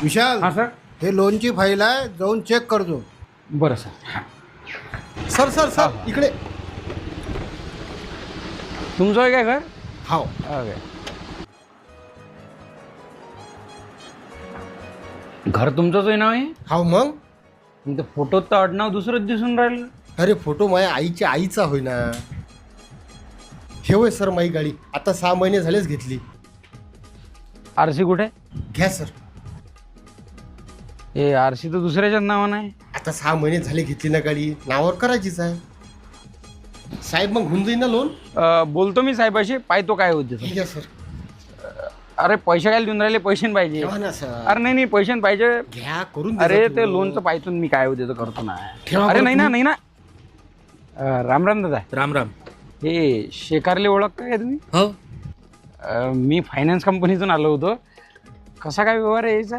विशाल, हां सर. हे लोनची फाईल आहे, जाऊन चेक करतो. बरं सर. हां. सर सर सर इकडे. तुमचं आहे काय घर? हाव. ओके. घर तुमचंच आहे ना हे? हाव मग. ते फोटोत तर आडनाव दुसरंच दिसून राहिलं. अरे फोटो माझ्या आईच्या आईचा होय ना. हे होय सर माझी गाडी, आता 6 महिने झालेच घेतली. आरसी कुठे? घ्या सर. हे आरसी तर दुसऱ्याच्याच नावानं आहे. आता 6 महिने झाले घेतली ना गाडी, नावावर करायचीच आहे. साहेब मग होऊन जाईल ना लोन? बोलतो मी साहेबाशी, पाहतो काय होते. ठीक आहे सर. अरे पैसे काय देऊन राहिले, पैसे पाहिजे. ठेवा ना सर. अरे नाही पैसे पाहिजे. घ्या करून द्या अरे तुम्ही. ते लोनचं पाहतो मी, काय होते तर करतो ना. ठेवा अरे बरं नाही ना तुम्ही. नाही ना. राम राम दादा. राम राम. हे शेकारले ओळखता का तुम्ही? हो. मी फायनान्स कंपनीतून आलो होतो. कसा काय व्यवहार आहे यायचा?